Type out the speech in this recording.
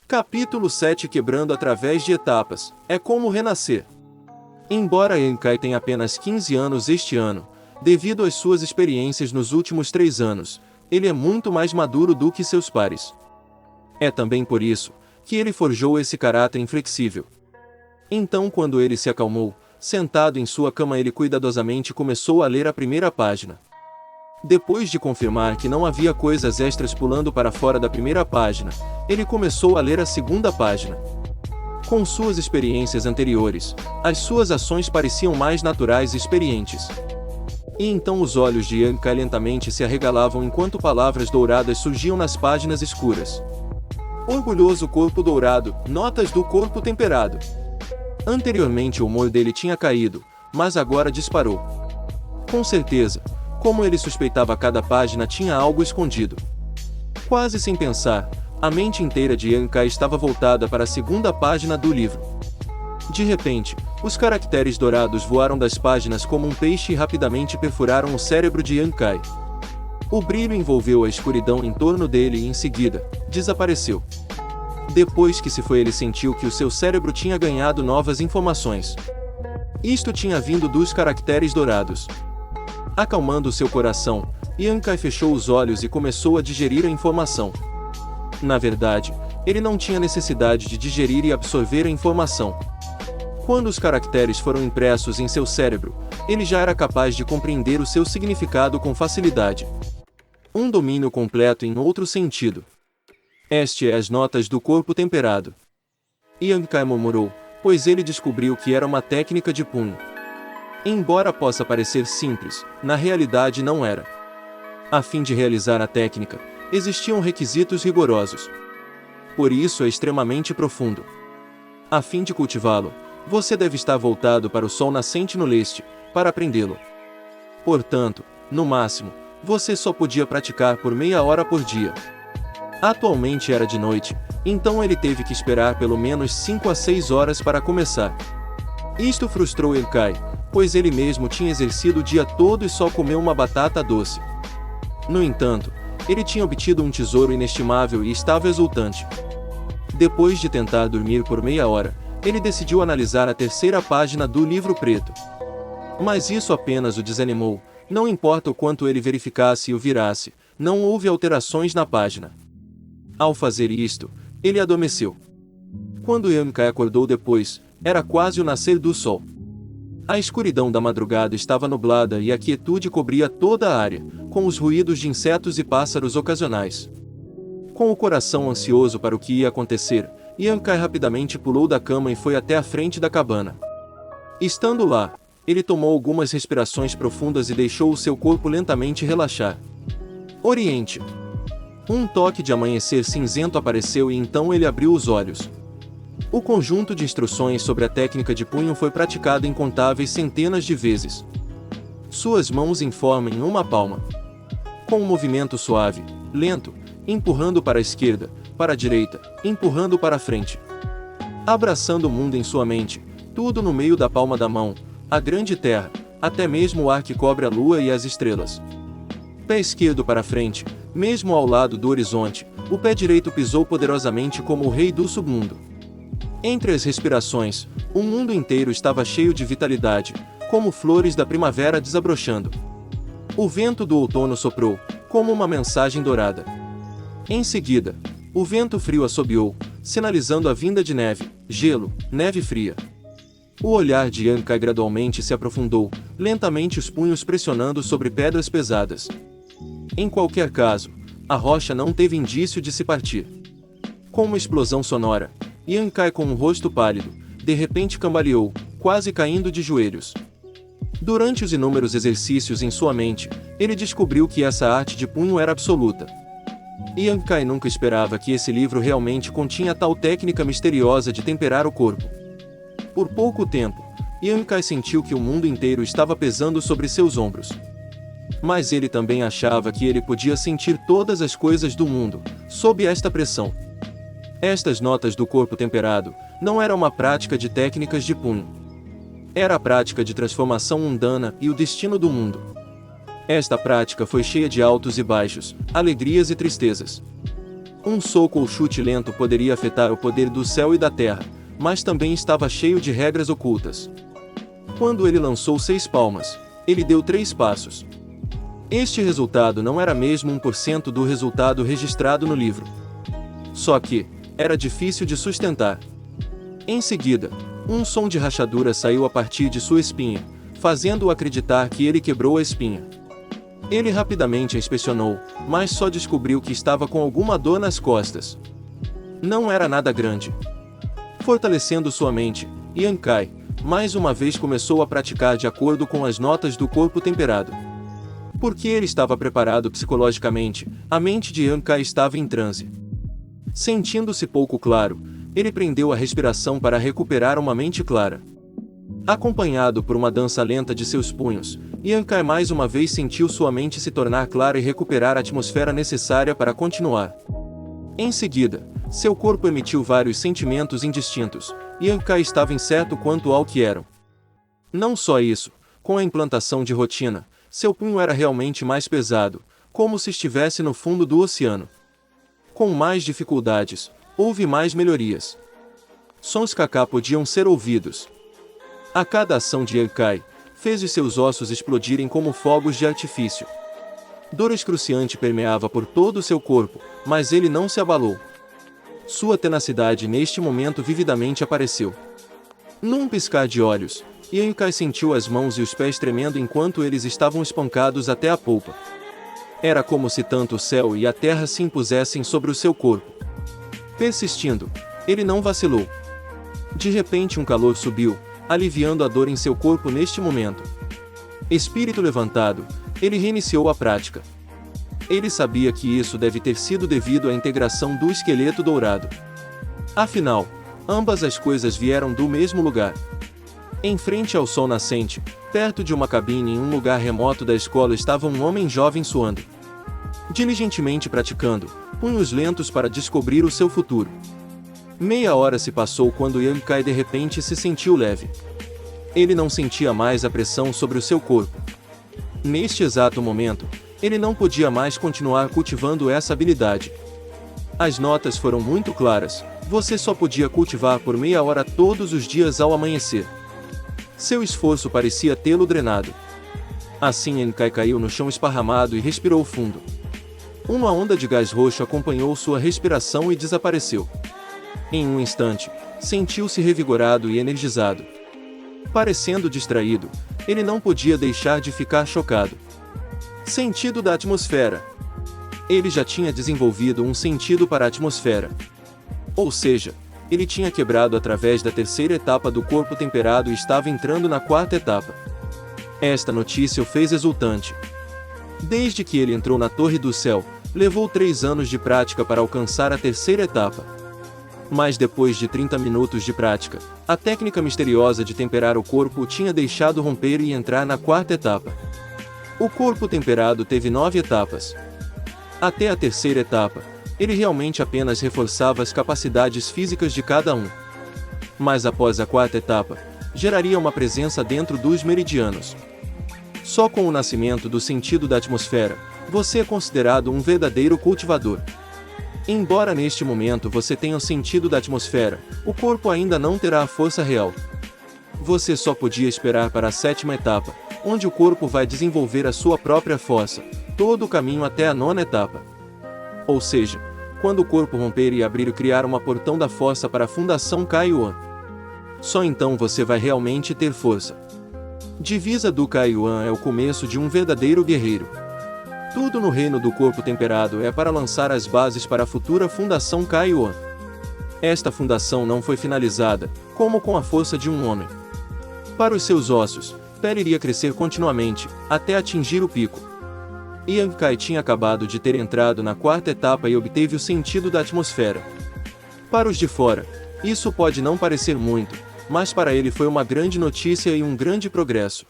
Capítulo 7 Quebrando através de etapas, é como renascer. Embora Yankai tenha apenas 15 anos este ano, devido às suas experiências nos últimos 3 anos, ele é muito mais maduro do que seus pares. É também por isso que ele forjou esse caráter inflexível. Então, quando ele se acalmou, sentado em sua cama, ele cuidadosamente começou a ler a primeira página. Depois de confirmar que não havia coisas extras pulando para fora da primeira página, ele começou a ler a segunda página. Com suas experiências anteriores, as suas ações pareciam mais naturais e experientes. E então os olhos de Yankai lentamente se arregalavam enquanto palavras douradas surgiam nas páginas escuras. Orgulhoso corpo dourado, notas do corpo temperado. Anteriormente o humor dele tinha caído, mas agora disparou. Com certeza, como ele suspeitava, cada página tinha algo escondido. Quase sem pensar, a mente inteira de Yankai estava voltada para a segunda página do livro. De repente, os caracteres dourados voaram das páginas como um peixe e rapidamente perfuraram o cérebro de Yankai. O brilho envolveu a escuridão em torno dele e em seguida, desapareceu. Depois que se foi, ele sentiu que o seu cérebro tinha ganhado novas informações. Isto tinha vindo dos caracteres dourados. Acalmando seu coração, Yankai fechou os olhos e começou a digerir a informação. Na verdade, ele não tinha necessidade de digerir e absorver a informação. Quando os caracteres foram impressos em seu cérebro, ele já era capaz de compreender o seu significado com facilidade. Um domínio completo em outro sentido. Este é as notas do corpo temperado. Yankai murmurou, pois ele descobriu que era uma técnica de punho. Embora possa parecer simples, na realidade não era. A fim de realizar a técnica, existiam requisitos rigorosos. Por isso é extremamente profundo. A fim de cultivá-lo, você deve estar voltado para o sol nascente no leste, para aprendê-lo. Portanto, no máximo, você só podia praticar por meia hora por dia. Atualmente era de noite, então ele teve que esperar pelo menos 5 a 6 horas para começar. Isto frustrou Yankai, pois ele mesmo tinha exercido o dia todo e só comeu uma batata doce. No entanto, ele tinha obtido um tesouro inestimável e estava exultante. Depois de tentar dormir por meia hora, ele decidiu analisar a terceira página do livro preto. Mas isso apenas o desanimou, não importa o quanto ele verificasse e o virasse, não houve alterações na página. Ao fazer isto, ele adormeceu. Quando Yankai acordou depois, era quase o nascer do sol. A escuridão da madrugada estava nublada e a quietude cobria toda a área, com os ruídos de insetos e pássaros ocasionais. Com o coração ansioso para o que ia acontecer, Yankai rapidamente pulou da cama e foi até a frente da cabana. Estando lá, ele tomou algumas respirações profundas e deixou o seu corpo lentamente relaxar. Oriente. Um toque de amanhecer cinzento apareceu e então ele abriu os olhos. O conjunto de instruções sobre a técnica de punho foi praticado incontáveis centenas de vezes. Suas mãos informam uma palma. Com um movimento suave, lento, empurrando para a esquerda, para a direita, empurrando para a frente. Abraçando o mundo em sua mente, tudo no meio da palma da mão, a grande terra, até mesmo o ar que cobre a lua e as estrelas. Pé esquerdo para frente, mesmo ao lado do horizonte, o pé direito pisou poderosamente como o rei do submundo. Entre as respirações, o mundo inteiro estava cheio de vitalidade, como flores da primavera desabrochando. O vento do outono soprou, como uma mensagem dourada. Em seguida, o vento frio assobiou, sinalizando a vinda de neve, gelo, neve fria. O olhar de Yankai gradualmente se aprofundou, lentamente os punhos pressionando sobre pedras pesadas. Em qualquer caso, a rocha não teve indício de se partir. Com uma explosão sonora, Yankai, com um rosto pálido, de repente cambaleou, quase caindo de joelhos. Durante os inúmeros exercícios em sua mente, ele descobriu que essa arte de punho era absoluta. Yankai nunca esperava que esse livro realmente continha tal técnica misteriosa de temperar o corpo. Por pouco tempo, Yankai sentiu que o mundo inteiro estava pesando sobre seus ombros. Mas ele também achava que ele podia sentir todas as coisas do mundo, sob esta pressão. Estas notas do corpo temperado não era uma prática de técnicas de punho. Era a prática de transformação mundana e o destino do mundo. Esta prática foi cheia de altos e baixos, alegrias e tristezas. Um soco ou chute lento poderia afetar o poder do céu e da terra, mas também estava cheio de regras ocultas. Quando ele lançou 6 palmas, ele deu 3 passos. Este resultado não era mesmo 1% do resultado registrado no livro. Só que, era difícil de sustentar. Em seguida, um som de rachadura saiu a partir de sua espinha, fazendo-o acreditar que ele quebrou a espinha. Ele rapidamente a inspecionou, mas só descobriu que estava com alguma dor nas costas. Não era nada grande. Fortalecendo sua mente, Yang Kai, mais uma vez começou a praticar de acordo com as notas do corpo temperado. Porque ele estava preparado psicologicamente, a mente de Yang Kai estava em transe. Sentindo-se pouco claro, ele prendeu a respiração para recuperar uma mente clara. Acompanhado por uma dança lenta de seus punhos, Yang Kai mais uma vez sentiu sua mente se tornar clara e recuperar a atmosfera necessária para continuar. Em seguida, seu corpo emitiu vários sentimentos indistintos, e Yang Kai estava incerto quanto ao que eram. Não só isso, com a implantação de rotina, seu punho era realmente mais pesado, como se estivesse no fundo do oceano. Com mais dificuldades, houve mais melhorias. Sons kaká podiam ser ouvidos. A cada ação de Yang Kai, fez os seus ossos explodirem como fogos de artifício. Dor excruciante permeava por todo o seu corpo, mas ele não se abalou. Sua tenacidade neste momento vividamente apareceu. Num piscar de olhos, Yang Kai sentiu as mãos e os pés tremendo enquanto eles estavam espancados até a polpa. Era como se tanto o céu e a terra se impusessem sobre o seu corpo. Persistindo, ele não vacilou. De repente um calor subiu, aliviando a dor em seu corpo neste momento. Espírito levantado, ele reiniciou a prática. Ele sabia que isso deve ter sido devido à integração do esqueleto dourado. Afinal, ambas as coisas vieram do mesmo lugar. Em frente ao sol nascente, perto de uma cabine em um lugar remoto da escola estava um homem jovem suando. Diligentemente praticando, punhos lentos para descobrir o seu futuro. Meia hora se passou quando Yang Kai de repente se sentiu leve. Ele não sentia mais a pressão sobre o seu corpo. Neste exato momento, ele não podia mais continuar cultivando essa habilidade. As notas foram muito claras, você só podia cultivar por meia hora todos os dias ao amanhecer. Seu esforço parecia tê-lo drenado. Assim Yang Kai caiu no chão esparramado e respirou fundo. Uma onda de gás roxo acompanhou sua respiração e desapareceu. Em um instante, sentiu-se revigorado e energizado. Parecendo distraído, ele não podia deixar de ficar chocado. Sentido da atmosfera. Ele já tinha desenvolvido um sentido para a atmosfera. Ou seja, ele tinha quebrado através da 3ª etapa do corpo temperado e estava entrando na 4ª etapa. Esta notícia o fez exultante. Desde que ele entrou na Torre do Céu, levou 3 anos de prática para alcançar a 3ª etapa. Mas depois de 30 minutos de prática, a técnica misteriosa de temperar o corpo o tinha deixado romper e entrar na 4ª etapa. O corpo temperado teve 9 etapas. Até a 3ª etapa, ele realmente apenas reforçava as capacidades físicas de cada um. Mas após a 4ª etapa, geraria uma presença dentro dos meridianos. Só com o nascimento do sentido da atmosfera, você é considerado um verdadeiro cultivador. Embora neste momento você tenha o sentido da atmosfera, o corpo ainda não terá a força real. Você só podia esperar para a 7ª etapa, onde o corpo vai desenvolver a sua própria força, todo o caminho até a 9ª etapa. Ou seja, quando o corpo romper e abrir e criar uma portão da força para a Fundação Kaiyuan. Só então você vai realmente ter força. Divisa do Kaiyuan é o começo de um verdadeiro guerreiro. Tudo no reino do corpo temperado é para lançar as bases para a futura Fundação Kaiyuan. Esta fundação não foi finalizada, como com a força de um homem. Para os seus ossos, pele iria crescer continuamente, até atingir o pico. Yang Kai tinha acabado de ter entrado na 4ª etapa e obteve o sentido da atmosfera. Para os de fora, isso pode não parecer muito, mas para ele foi uma grande notícia e um grande progresso.